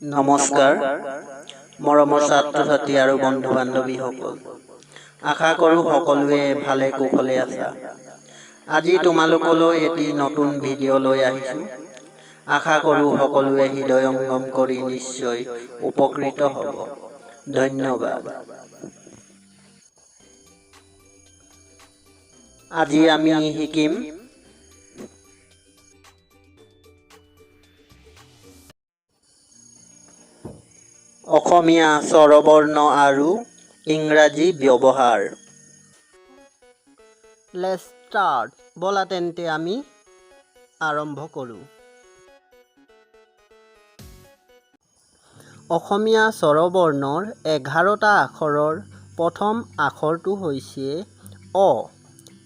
নমস্কাৰ মৰমৰ ছাত্ৰ ছাত্ৰী আৰু বন্ধু বান্ধৱীসকল আশা কৰোঁ সকলোৱে ভালে কুশলে আছা আজি তোমালোকলৈ এটি নতুন ভিডিঅ' লৈ আহিছোঁ আশা কৰোঁ সকলোৱে হৃদয়ঙ্গম কৰি নিশ্চয় উপকৃত হ'ব ধন্যবাদ আজি আমি শিকিম অসমীয়া স্বৰবৰ্ণ আৰু ইংৰাজী ব্যৱহাৰ লেটস স্টাৰ্ট বলা তেন্তে আমি আৰম্ভ কৰোঁ অসমীয়া স্বৰবৰ্ণৰ 11টা আখৰৰ প্ৰথম আখৰটো হৈছে অ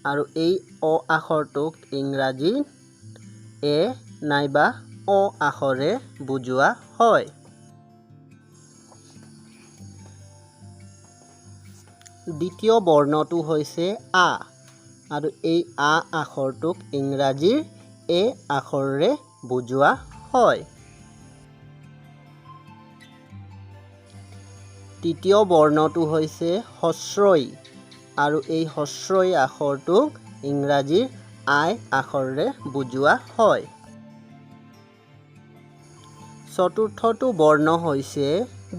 আৰু এই অ আখৰটোক ইংৰাজীত এ নাইবা অ আখৰে বুজোৱা হয় দ্বিতীয় বৰ্ণটো হৈছে আ আৰু এই আ আখৰটোক ইংৰাজীৰ এ আখৰেৰে বুজোৱা হয় তৃতীয় বৰ্ণটো হৈছে হস্ৰই আৰু এই হস্ৰই আখৰটোক ইংৰাজীৰ আই আখৰেৰে বুজোৱা হয় চতুৰ্থটো বৰ্ণ হৈছে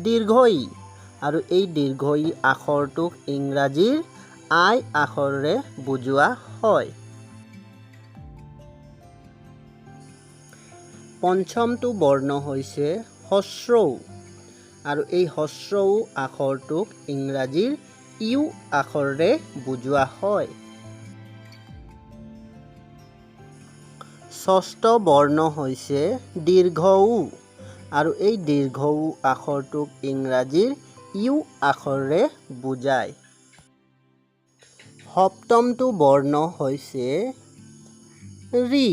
দীৰ্ঘই আৰু এই দীৰ্ঘই আখৰটোক ইংৰাজীৰ আই আখৰেৰে বুজোৱা হয় পঞ্চমটো বৰ্ণ হৈছে হস্ৰউ আৰু এই হস্ৰউ আখৰটোক ইংৰাজীৰ ইউ আখৰেৰে বুজোৱা হয় ষষ্ঠ বৰ্ণ হৈছে দীৰ্ঘউ আৰু এই দীৰ্ঘউ আখৰটোক ইংৰাজীৰ ইউ আখৰেৰে বুজায় সপ্তমটো বৰ্ণ হৈছে ৰি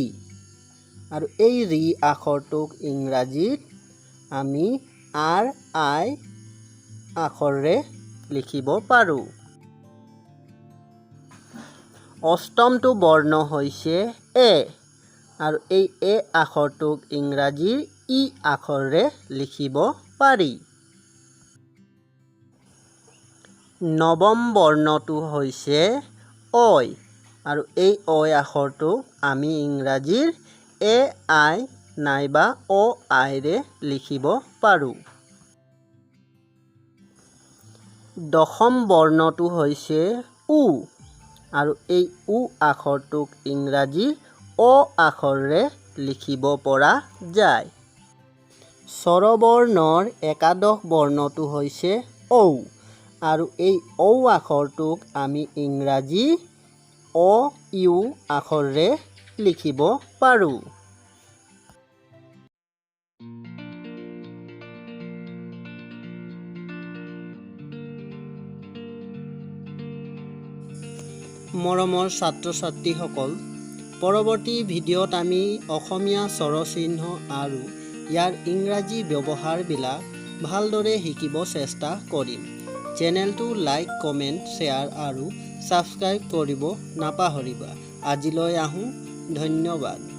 আৰু এই ৰি আখৰটোক ইংৰাজীত আমি আৰ আই আখৰেৰে লিখিব পাৰোঁ অষ্টমটো বৰ্ণ হৈছে এ আৰু এই এ আখৰটোক ইংৰাজীৰ ই আখৰেৰে লিখিব পাৰি নৱম বৰ্ণটো হৈছে ঐ আৰু এই ঐ আখৰটোক আমি ইংৰাজীৰ এ আই নাইবা অ আইৰে লিখিব পাৰোঁ দশম বৰ্ণটো হৈছে উ আৰু এই উ আখৰটোক ইংৰাজীৰ অ আখৰেৰে লিখিব পৰা যায় স্বৰবৰ্ণৰ একাদশ বৰ্ণটো হৈছে ঔ আৰু এই ঔ আখৰটোক আমি ইংৰাজী অ ইউ আখৰেৰে লিখিব পাৰোঁ মৰমৰ ছাত্ৰ ছাত্ৰীসকল পৰৱৰ্তী ভিডিঅ'ত আমি অসমীয়া স্বৰচিহ্ন আৰু ইয়াৰ ইংৰাজী ব্যৱহাৰবিলাক ভালদৰে শিকিব চেষ্টা কৰিম চেনেলটো লাইক কমেণ্ট শ্বেয়াৰ আৰু ছাবস্ক্ৰাইব কৰিব নাপাহৰিবা আজিলৈ আহোঁ ধন্যবাদ